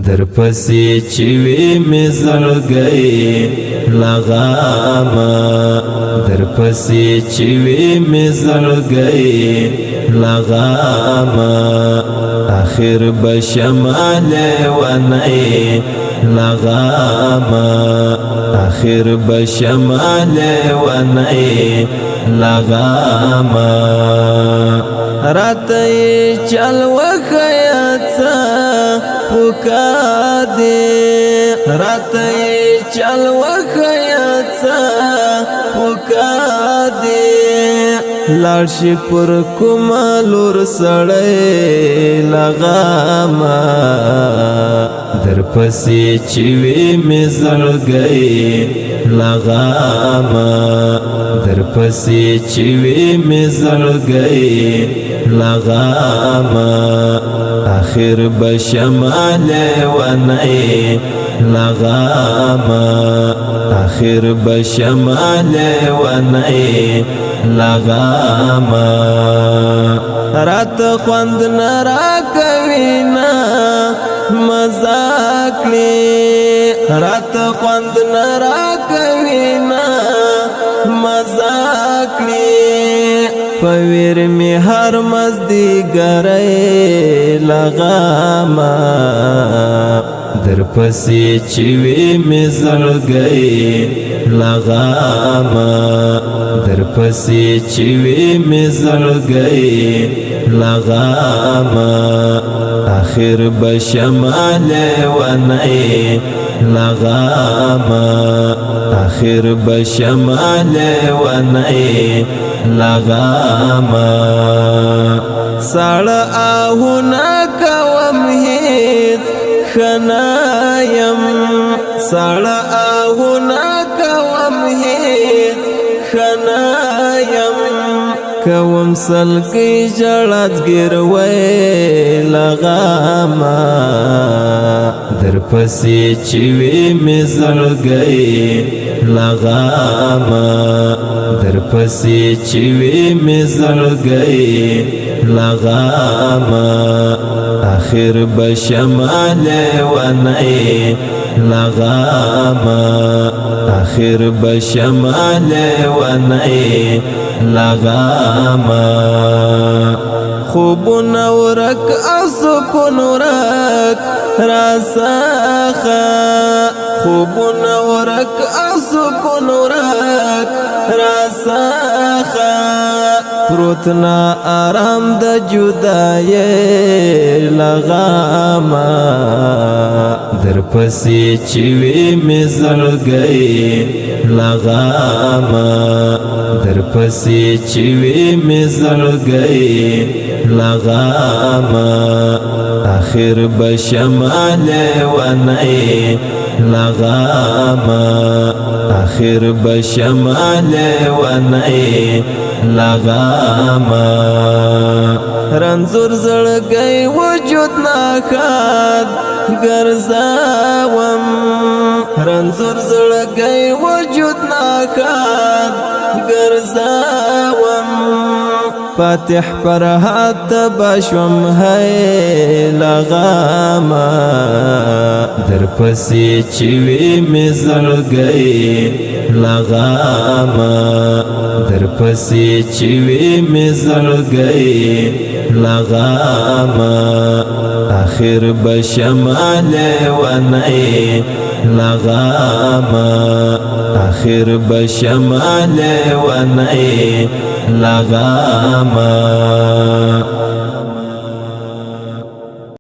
در پسی چوی می زړګي لغاما در پسی چوی می زړګي لغاما آخر بشمال ونئی لغاما آخر بشمال ونئی لغاما راتی چل وخیاتا پکار دی راتی چل وخیاتا پکار دی لارشی پر کمالور سڑی لغاما در پسی چوی می زړګي لغاما در پسی چوی می زړګي لغاما آخر بشمال ونئی لغاما آخر بشمال ونئی لغاما رات خوند نرا کوینا مزاکلی رات خوند نرا کوینا مزاکلی پویر می هر مزدی گرئی لغاما در پسی چوی می زړګي لغاما در پسی چوی می زړګي لغاما آخر بشمال ونئی لغاما آخر بشمال ونئی لغاما سړ آهونه کوم هیڅ خنایم سړ آهونه کوم هیڅ خنایم کوم سلګي جړات ګروي لغاما در پسی چوی می زړګي لغاما در پسی چوی می زړګي لغاما آخر بشمال ونئی لغاما آخر بشمال ونئی لغاما خوب نورک اسکن ورک راساخا خوب نورک اسکن ورک راساخا پروتنا آرام د جدای لغاما در پسی چوی می زړګي لغاما در پسی چوی می زړګي لغاما آخر بشمال ونئی لغاما آخر بشمال ونئی لغاما رنزور زړګي وجود ناخاد ګرځاوم رنزور زړګي وجود ناخاد ګرځاوم فاتح پر هات بشم ہے لغاما در پسی چوی می زړګي لغاما در پسی چوی می زړګي لغاما آخر بشمال ونئی لغاما آخر بشمال ونئی لغاما